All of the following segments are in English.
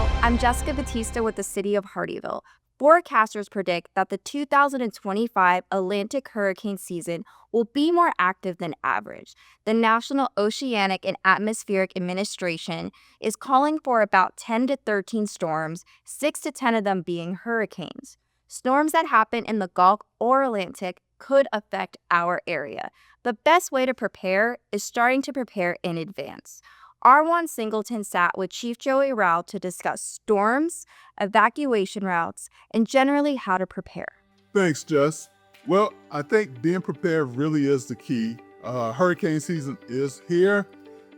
Now, I'm Jessica Batista with the City of Hardyville. Forecasters predict that the 2025 Atlantic hurricane season will be more active than average. The National Oceanic and Atmospheric Administration is calling for about 10 to 13 storms, 6 to 10 of them being hurricanes. Storms that happen in the Gulf or Atlantic could affect our area. The best way to prepare is starting to prepare in advance. R1 Singleton sat with Chief Joey Rao to discuss storms, evacuation routes, and generally how to prepare. Thanks, Jess. Well, I think being prepared really is the key. Hurricane season is here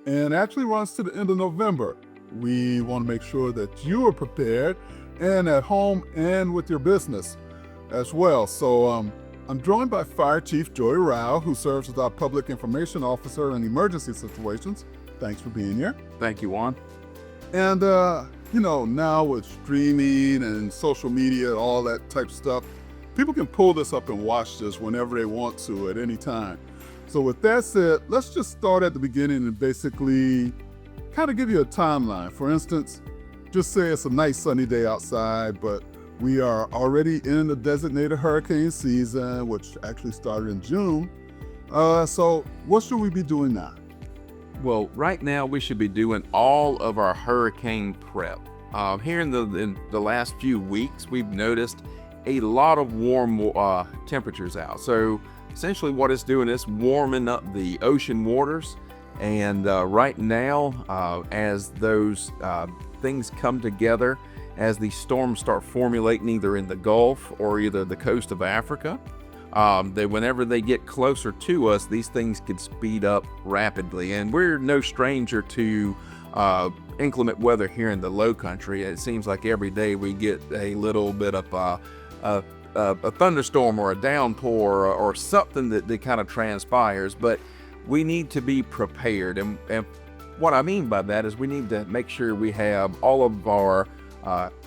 and actually runs to the end of November. We want to make sure that you are prepared and at home and with your business as well. So I'm joined by Fire Chief Joey Rao, who serves as our Public Information Officer in emergency situations. Thanks for being here. Thank you, Juan. And, now with streaming and social media, all that type of stuff, people can pull this up and watch this whenever they want to at any time. So with that said, let's just start at the beginning and basically kind of give you a timeline. For instance, just say it's a nice sunny day outside, but we are already in the designated hurricane season, which actually started in June. So what should we be doing now? Well, right now we should be doing all of our hurricane prep. Here in the last few weeks, we've noticed a lot of warm temperatures out. So essentially what it's doing is warming up the ocean waters. And right now, as those things come together, as these storms start formulating either in the Gulf or either the coast of Africa, whenever they get closer to us, these things can speed up rapidly. And we're no stranger to inclement weather here in the low country. It seems like every day we get a little bit of a thunderstorm or a downpour or something that kind of transpires, but we need to be prepared. And what I mean by that is we need to make sure we have all of our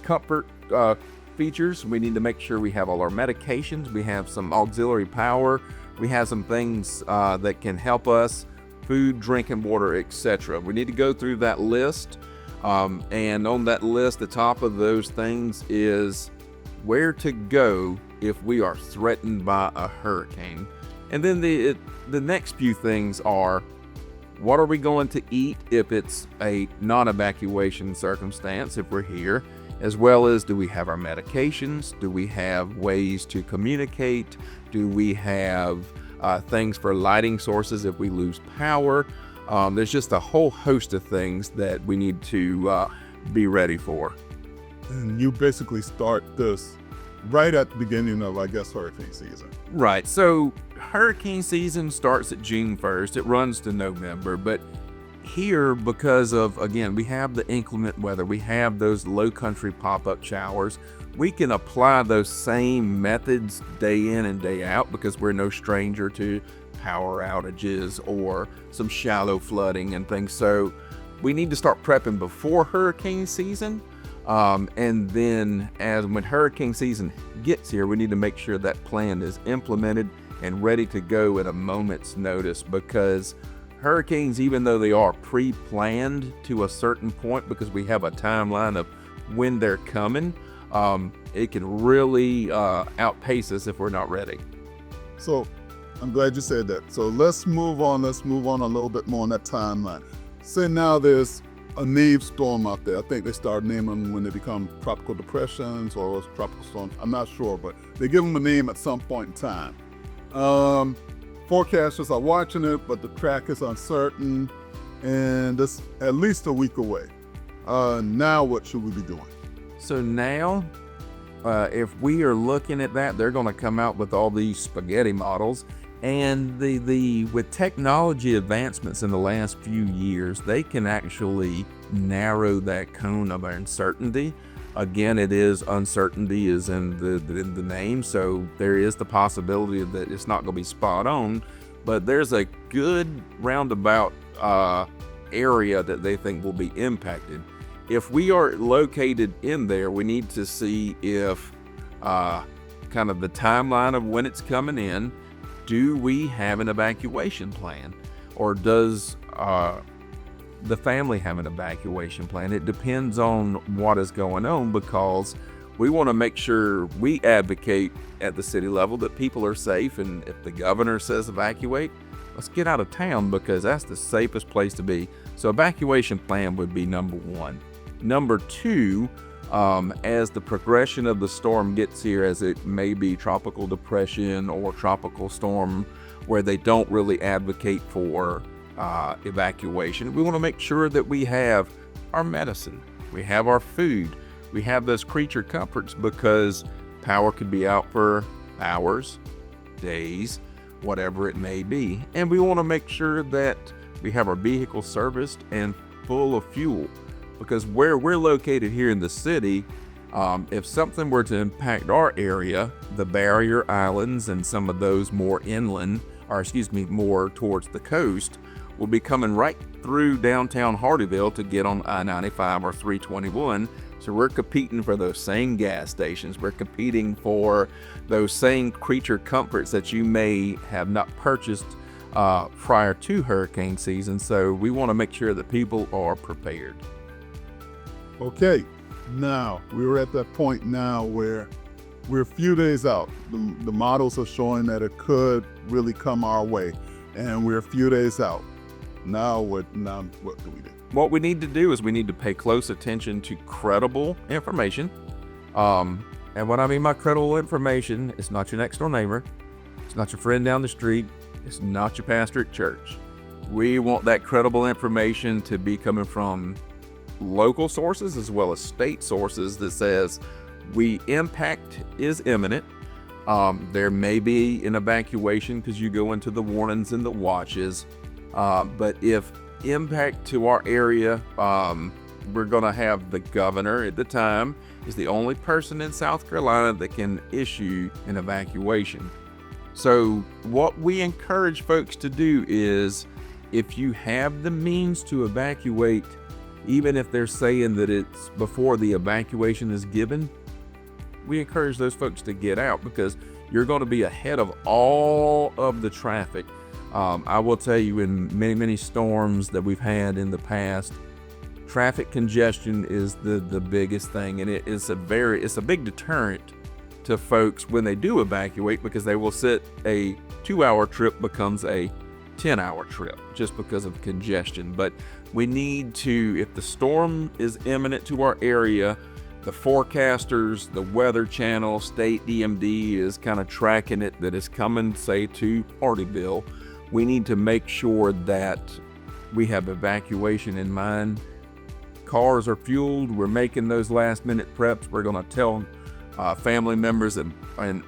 comfort features. We need to make sure we have all our medications, we have some auxiliary power, we have some things that can help us, food, drinking water, etc. We need to go through that list, and on that list, the top of those things is where to go if we are threatened by a hurricane. And then the next few things are, what are we going to eat if it's a non-evacuation circumstance, if we're here? As well as, do we have our medications? Do we have ways to communicate? Do we have things for lighting sources if we lose power? There's just a whole host of things that we need to be ready for. And you basically start this right at the beginning of, I guess, hurricane season. Right. So hurricane season starts at June 1st. It runs to November, but here, because of, again, we have the inclement weather, we have those low country pop-up showers, we can apply those same methods day in and day out because we're no stranger to power outages or some shallow flooding and things. So we need to start prepping before hurricane season. And then when hurricane season gets here, we need to make sure that plan is implemented and ready to go at a moment's notice, because hurricanes, even though they are pre-planned to a certain point because we have a timeline of when they're coming, it can really outpace us if we're not ready. So I'm glad you said that. So let's move on a little bit more on that timeline. Say now there's a named storm out there. I think they start naming them when they become tropical depressions or tropical storms. I'm not sure, but they give them a name at some point in time. Forecasters are watching it, but the track is uncertain, and it's at least a week away. Now what should we be doing? So now, if we are looking at that, they're going to come out with all these spaghetti models, and with technology advancements in the last few years, they can actually narrow that cone of uncertainty. Again, uncertainty is in the name, so there is the possibility that it's not going to be spot on, but there's a good roundabout area that they think will be impacted. If we are located in there, we need to see if kind of the timeline of when it's coming in. Do we have an evacuation plan, or does the family have an evacuation plan. It depends on what is going on, because we want to make sure we advocate at the city level that people are safe. And if the governor says evacuate, let's get out of town, because that's the safest place to be. So evacuation plan would be number one. Number two, as the progression of the storm gets here, as it may be tropical depression or tropical storm, where they don't really advocate for evacuation, we want to make sure that we have our medicine, we have our food, we have those creature comforts, because power could be out for hours, days, whatever it may be. And we want to make sure that we have our vehicles serviced and full of fuel, because where we're located here in the city, if something were to impact our area, the barrier islands and some of those more inland, or more towards the coast, will be coming right through downtown Hardeeville to get on I-95 or 321. So we're competing for those same gas stations. We're competing for those same creature comforts that you may have not purchased prior to hurricane season. So we want to make sure that people are prepared. Okay, now we're at that point now where we're a few days out. The models are showing that it could really come our way, and we're a few days out. Now what do we do? What we need to do is we need to pay close attention to credible information. And what I mean by credible information, it's not your next door neighbor. It's not your friend down the street. It's not your pastor at church. We want that credible information to be coming from local sources as well as state sources that says impact is imminent. There may be an evacuation because you go into the warnings and the watches. But if impact to our area, we're going to have the governor at the time is the only person in South Carolina that can issue an evacuation. So what we encourage folks to do is, if you have the means to evacuate, even if they're saying that it's before the evacuation is given, we encourage those folks to get out, because you're going to be ahead of all of the traffic. I will tell you, in many storms that we've had in the past, traffic congestion is the biggest thing, and it's a big deterrent to folks when they do evacuate, because they will sit a 2-hour trip becomes a 10-hour trip just because of congestion. But we need to, if the storm is imminent to our area, the forecasters, the Weather Channel, State DMD is kind of tracking it, that it's coming, say, to Hardeeville. We need to make sure that we have evacuation in mind. Cars are fueled. We're making those last minute preps. We're going to tell family members and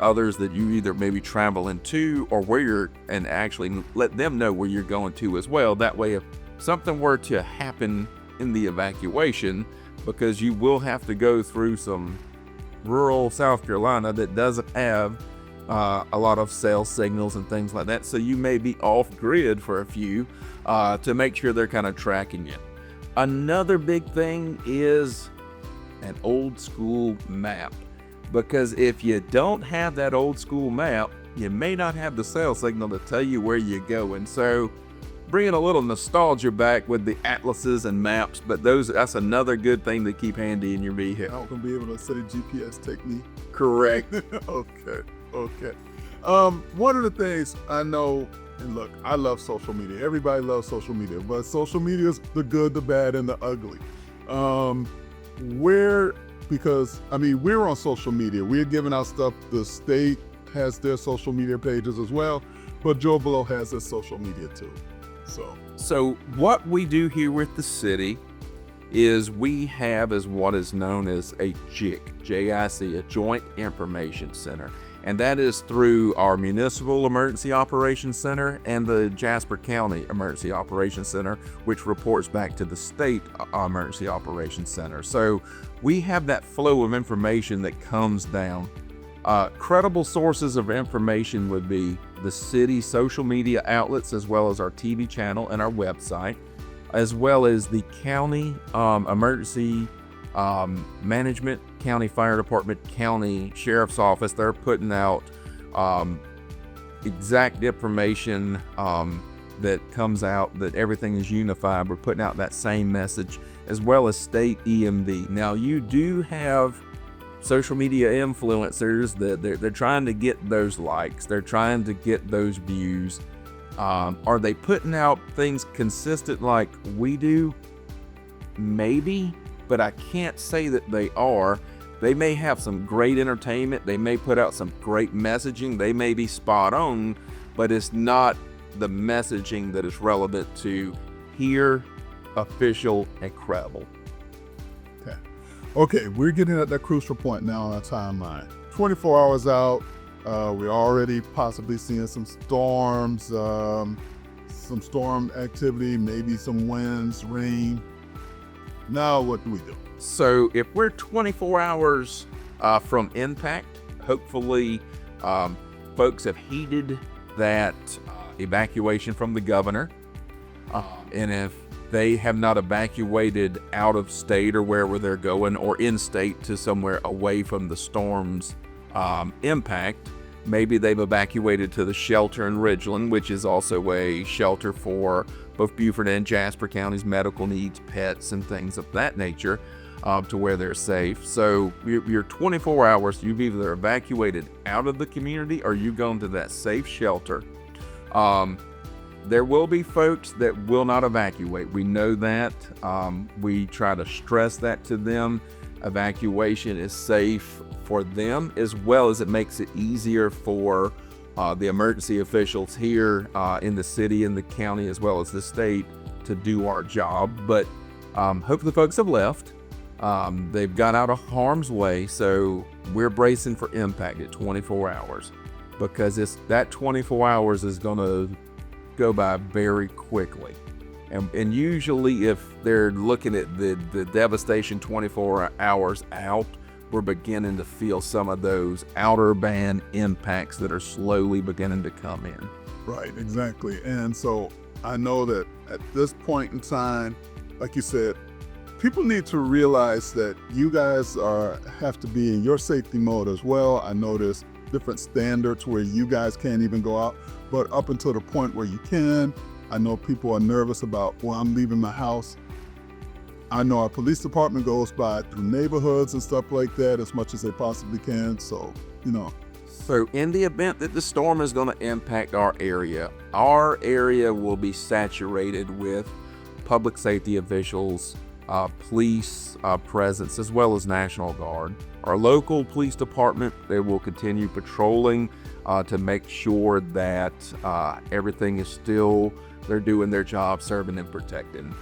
others that you either maybe traveling to or where you're, and actually let them know where you're going to as well. That way, if something were to happen in the evacuation, because you will have to go through some rural South Carolina that doesn't have a lot of cell signals and things like that. So you may be off grid for a few to make sure they're kind of tracking you. Another big thing is an old school map, because if you don't have that old school map, you may not have the cell signal to tell you where you go. And so bringing a little nostalgia back with the atlases and maps, but that's another good thing to keep handy in your vehicle. I'm gonna be able to say GPS take me. Correct. Okay. One of the things I know, and look, I love social media. Everybody loves social media, but social media is the good, the bad, and the ugly. Because we're on social media. We're giving out stuff. The state has their social media pages as well, but Joe Blow has his social media too. So what we do here with the city is we have as what is known as a JIC, J-I-C, a Joint Information Center. And that is through our Municipal Emergency Operations Center and the Jasper County Emergency Operations Center, which reports back to the State Emergency Operations Center. So we have that flow of information that comes down. Credible sources of information would be the city social media outlets, as well as our TV channel and our website, as well as the county emergency management, county fire department, county sheriff's office. They're putting out exact information that comes out that everything is unified. We're putting out that same message, as well as state EMD. Now, you do have social media influencers that they're trying to get those likes. They're trying to get those views. Are they putting out things consistent like we do? Maybe, but I can't say that they are. They may have some great entertainment. They may put out some great messaging. They may be spot on, but it's not the messaging that is relevant to here, official, and credible. Okay, we're getting at that crucial point now on our timeline. 24 hours out, we're already possibly seeing some storms, some storm activity, maybe some winds, rain. Now what do we do? So if we're 24 hours from impact, hopefully folks have heeded that evacuation from the governor. And if they have not evacuated out of state or wherever they're going, or in state to somewhere away from the storm's impact, maybe they've evacuated to the shelter in Ridgeland, which is also a shelter for both Beaufort and Jasper counties' medical needs, pets, and things of that nature, to where they're safe. So you're 24 hours, you've either evacuated out of the community or you've gone to that safe shelter. There will be folks that will not evacuate. We know that. We try to stress that to them. Evacuation is safe for them, as well as it makes it easier for the emergency officials here in the city and the county, as well as the state, to do our job. But hopefully folks have left. They've got out of harm's way, so we're bracing for impact at 24 hours, because that 24 hours is going to go by very quickly. And usually if they're looking at the devastation 24 hours out, we're beginning to feel some of those outer band impacts that are slowly beginning to come in. Right, exactly. And so I know that at this point in time, like you said, people need to realize that you guys have to be in your safety mode as well. I know there's different standards where you guys can't even go out, but up until the point where you can, I know people are nervous about, well, I'm leaving my house. I know our police department goes by through neighborhoods and stuff like that as much as they possibly can. So, So in the event that the storm is going to impact our area will be saturated with public safety officials, police presence, as well as National Guard. Our local police department, they will continue patrolling to make sure that everything is still, they're doing their job, serving and protecting.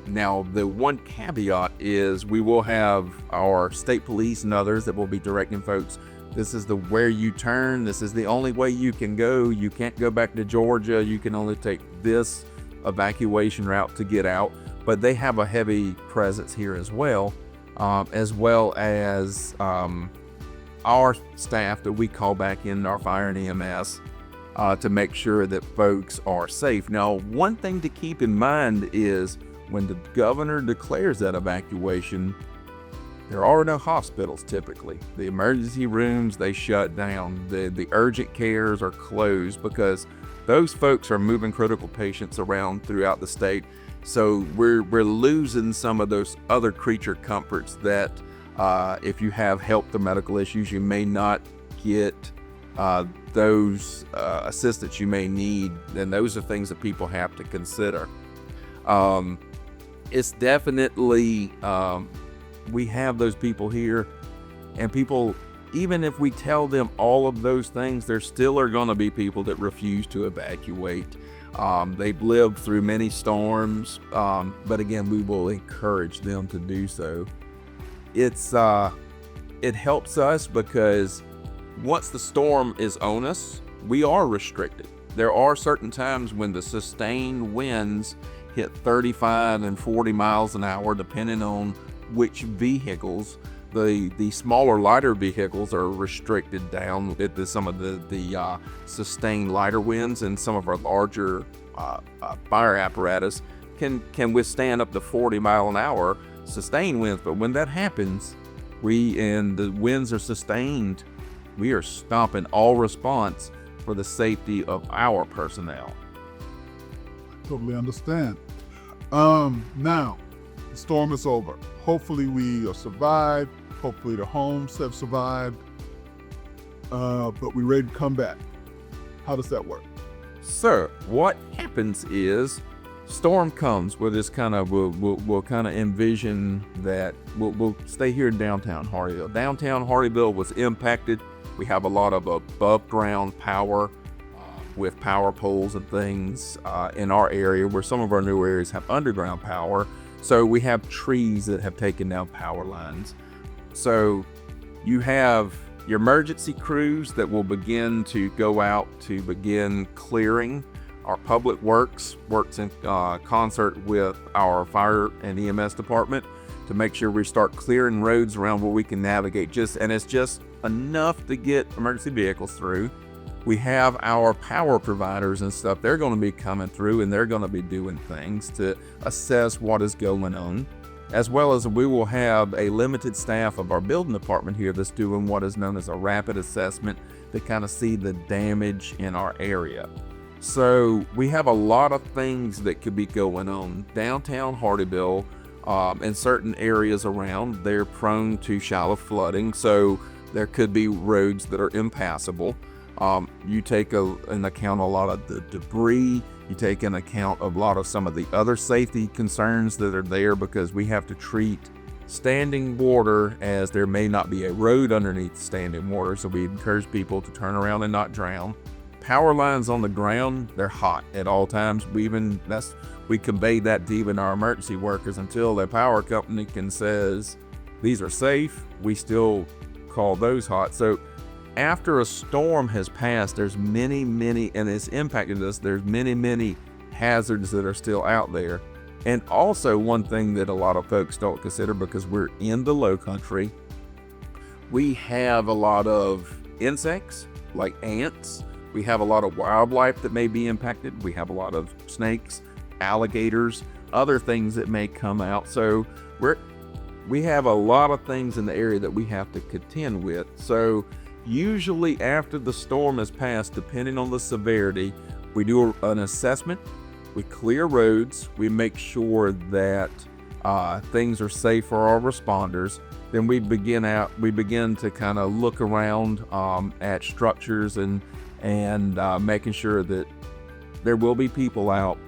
Now, the one caveat is we will have our state police and others that will be directing folks. This is where you turn. This is the only way you can go. You can't go back to Georgia. You can only take this evacuation route to get out. But they have a heavy presence here as well as our staff that we call back in, our fire and EMS, to make sure that folks are safe. Now, one thing to keep in mind is when the governor declares that evacuation, there are no hospitals typically. The emergency rooms, they shut down. The urgent cares are closed because those folks are moving critical patients around throughout the state. So we're losing some of those other creature comforts that if you have health or medical issues, you may not get those assistance you may need. And those are things that people have to consider. It's definitely, we have those people here, and people, even if we tell them all of those things, there still are going to be people that refuse to evacuate. They've lived through many storms, but again, we will encourage them to do so. It helps us because once the storm is on us, we are restricted. There are certain times when the sustained winds hit 35 and 40 miles an hour, depending on which vehicles. The smaller, lighter vehicles are restricted down at some of the sustained lighter winds, and some of our larger fire apparatus can withstand up to 40 mile an hour sustained winds. But when that happens, and the winds are sustained, we are stopping all response for the safety of our personnel. totally understand. Now, the storm is over. Hopefully we survived. Hopefully the homes have survived. But we're ready to come back. How does that work? So what happens is storm comes. We'll just kind of we'll kind of envision that we'll stay here in downtown Hardeeville. Downtown Hardeeville was impacted. We have a lot of above ground power with power poles and things in our area, where some of our new areas have underground power. So we have trees that have taken down power lines. So you have your emergency crews that will begin to go out to begin clearing. Our public works works in concert with our fire and EMS department to make sure we start clearing roads around where we can navigate, and it's just enough to get emergency vehicles through. We have our power providers and stuff. They're going to be coming through, and they're going to be doing things to assess what is going on, as well as we will have a limited staff of our building department here that's doing what is known as a rapid assessment to kind of see the damage in our area. So we have a lot of things that could be going on. Downtown Hardeeville and certain areas around, they're prone to shallow flooding, so there could be roads that are impassable. You take in account a lot of the debris. You take in account a lot of some of the other safety concerns that are there, because we have to treat standing water as there may not be a road underneath standing water. So we encourage people to turn around and not drown. Power lines on the ground, they're hot at all times. We convey that to even our emergency workers until the power company says these are safe. We still call those hot. So after a storm has passed, there's many, and it's impacted us. There's many hazards that are still out there. And also one thing that a lot of folks don't consider, because we're in the low country, we have a lot of insects like ants. We have a lot of wildlife that may be impacted. We have a lot of snakes, alligators, other things that may come out. So we have a lot of things in the area that we have to contend with. So usually after the storm has passed, depending on the severity, we do an assessment, we clear roads, we make sure that things are safe for our responders. Then we begin to kind of look around at structures and making sure that there will be people out,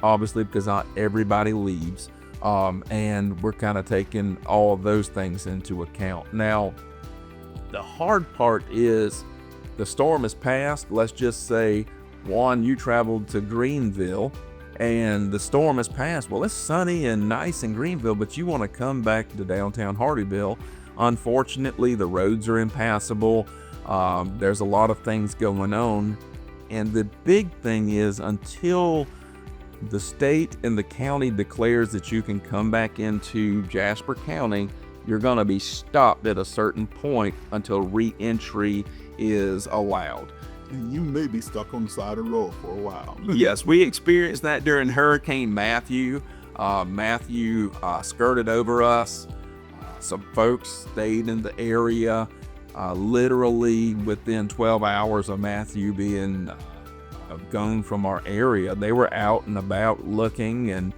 obviously, because not everybody leaves. And we're kind of taking all of those things into account. Now, the hard part is the storm has passed. Let's just say, Juan, you traveled to Greenville and the storm has passed. Well, it's sunny and nice in Greenville, but you want to come back to downtown Hardeeville. Unfortunately, the roads are impassable. There's a lot of things going on. And the big thing is, until the state and the county declares that you can come back into Jasper County, you're going to be stopped at a certain point until re-entry is allowed. And you may be stuck on the side of the road for a while. Yes, we experienced that during Hurricane Matthew. Matthew skirted over us. Some folks stayed in the area. Literally within 12 hours of Matthew being gone from our area, they were out and about looking, and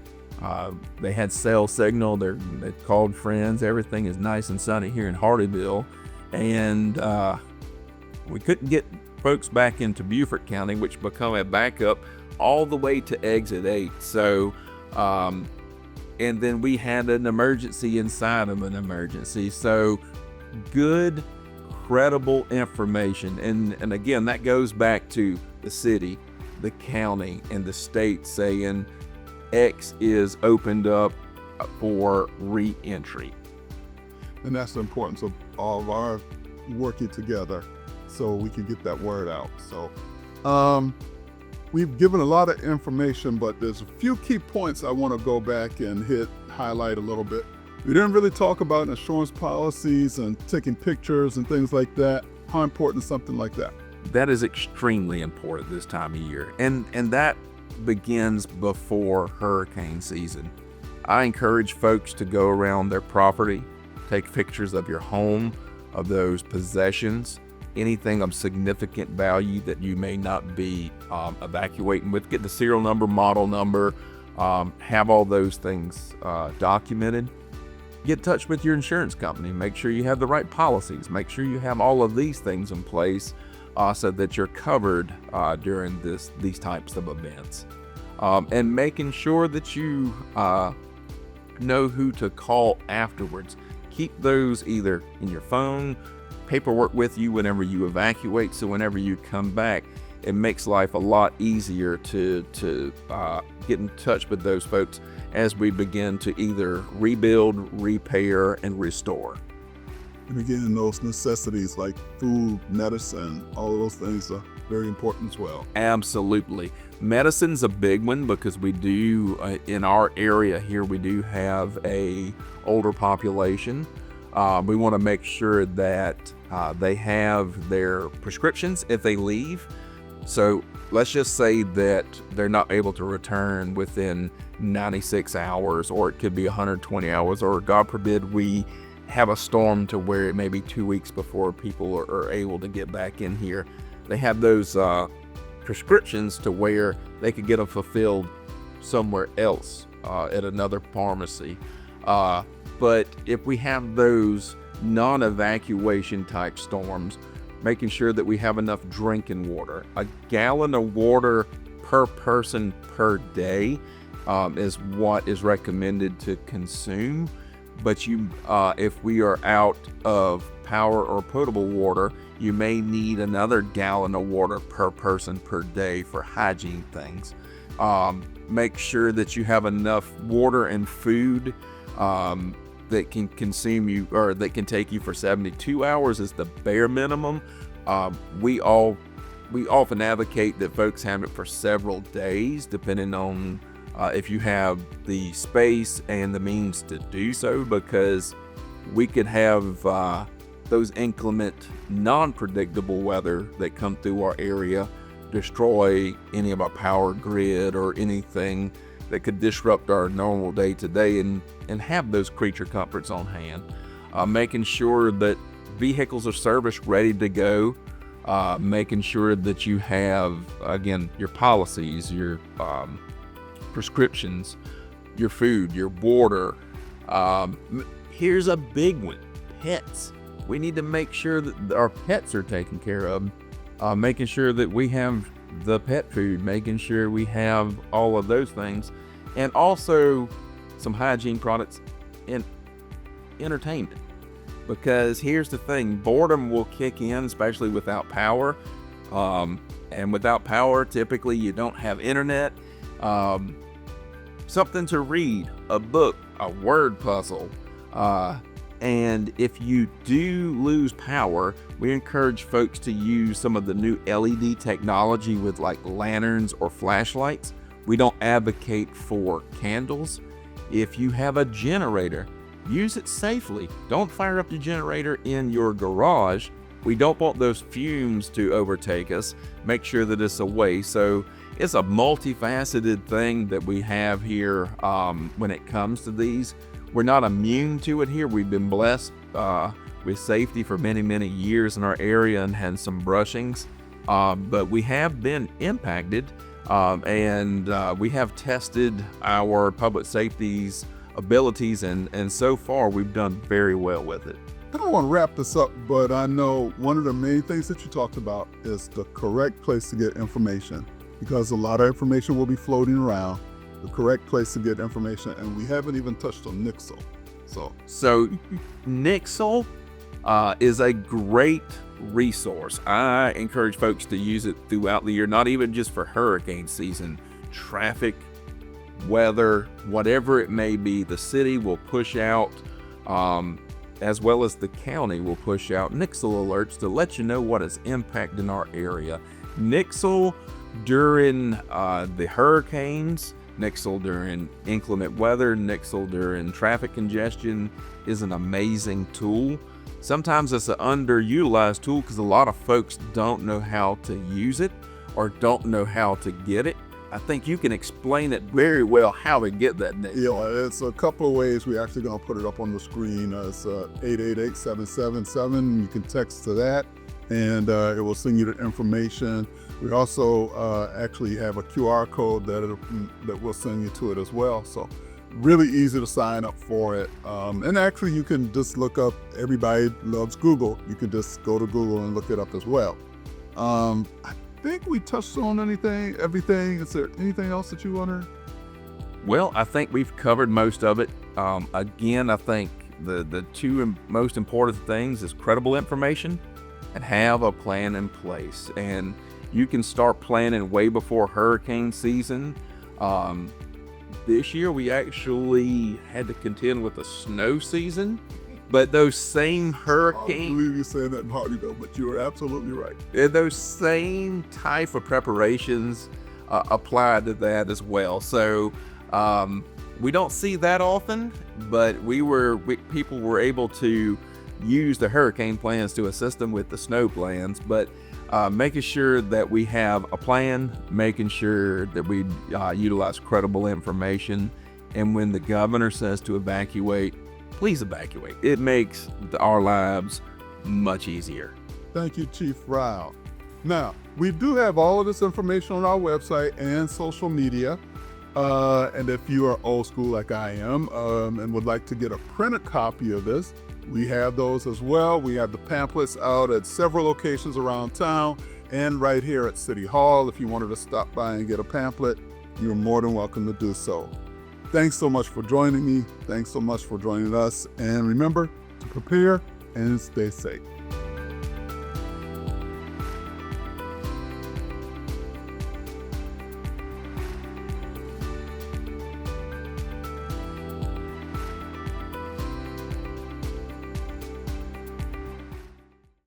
they had cell signal. They called friends. Everything is nice and sunny here in Hardeeville, and we couldn't get folks back into Beaufort County, which become a backup all the way to exit 8. So, and then we had an emergency inside of an emergency. So, good, credible information, and again, that goes back to the city, the county, and the state saying X is opened up for re-entry. And that's the importance of all of our working together so we can get that word out. So we've given a lot of information, but there's a few key points I want to go back and highlight a little bit. We didn't really talk about insurance policies and taking pictures and things like that. How important is something like that? That is extremely important this time of year, and that begins before hurricane season. I encourage folks to go around their property, take pictures of your home, of those possessions, anything of significant value that you may not be evacuating with. Get the serial number, model number, have all those things documented. Get in touch with your insurance company. Make sure you have the right policies. Make sure you have all of these things in place so that you're covered during these types of events. And making sure that you know who to call afterwards. Keep those either in your phone, paperwork with you whenever you evacuate, so whenever you come back, it makes life a lot easier to get in touch with those folks as we begin to either rebuild, repair, and restore. And again, those necessities like food, medicine, all of those things are very important as well. Absolutely. Medicine's a big one because we do, in our area here, we do have a older population. We want to make sure that they have their prescriptions if they leave. So let's just say that they're not able to return within 96 hours, or it could be 120 hours, or God forbid we have a storm to where it may be 2 weeks before people are able to get back in here. They have those prescriptions to where they could get them fulfilled somewhere else at another pharmacy. But if we have those non-evacuation type storms, making sure that we have enough drinking water. A gallon of water per person per day is what is recommended to consume. But if we are out of power or potable water, you may need another gallon of water per person per day for hygiene things. Make sure that you have enough water and food that can consume you, or that can take you for 72 hours is the bare minimum. We often advocate that folks have it for several days, depending on if you have the space and the means to do so, because we could have those inclement, non-predictable weather that come through our area destroy any of our power grid or anything that could disrupt our normal day-to-day, and have those creature comforts on hand. Making sure that vehicles are serviced, ready to go. Making sure that you have, again, your policies, your prescriptions, your food, your water. Here's a big one: pets. We need to make sure that our pets are taken care of. Making sure that we have the pet food, making sure we have all of those things, and also some hygiene products and entertainment. Because here's the thing, boredom will kick in, especially without power. And without power, typically you don't have internet. Something to read, a book, a word puzzle. And if you do lose power, we encourage folks to use some of the new LED technology with like lanterns or flashlights. We don't advocate for candles. If you have a generator, use it safely. Don't fire up your generator in your garage. We don't want those fumes to overtake us. Make sure that it's away. So it's a multifaceted thing that we have here when it comes to these. We're not immune to it here. We've been blessed with safety for many, many years in our area and had some brushings. But we have been impacted, and we have tested our public safety's abilities, and so far we've done very well with it. I don't want to wrap this up, but I know one of the main things that you talked about is the correct place to get information, because a lot of information will be floating around. The correct place to get information, and we haven't even touched on Nixle. So Nixle is a great resource. I encourage folks to use it throughout the year, not even just for hurricane season, traffic, weather, whatever it may be. The city will push out, as well as the county will push out Nixle alerts to let you know what is impacting our area. Nixle during the hurricanes, Nixle during inclement weather, Nixle during traffic congestion is an amazing tool. Sometimes it's an underutilized tool because a lot of folks don't know how to use it or don't know how to get it. I think you can explain it very well how to get that, Nick. Yeah, it's a couple of ways. We're actually going to put it up on the screen. It's 888-777. You can text to that. and it will send you the information. We also actually have a QR code that will send you to it as well. So really easy to sign up for it. And actually you can just look up, everybody loves Google. You can just go to Google and look it up as well. I think we touched on everything. Is there anything else that you want to? Well, I think we've covered most of it. Again, I think the two most important things is credible information and have a plan in place. And you can start planning way before hurricane season. This year we actually had to contend with a snow season, but those same I hurricane, believe you saying that in Hardyville, but you are absolutely right. those same type of preparations apply to that as well. So we don't see that often, but people were able to use the hurricane plans to assist them with the snow plans. But making sure that we have a plan, making sure that we utilize credible information, and when the governor says to evacuate, please evacuate. It makes our lives much easier. Thank you, Chief Rao. Now, we do have all of this information on our website and social media. And if you are old school like I am and would like to get a printed copy of this, we have those as well. We have the pamphlets out at several locations around town and right here at City Hall. If you wanted to stop by and get a pamphlet, you're more than welcome to do so. Thanks so much for joining me. Thanks so much for joining us. And remember to prepare and stay safe.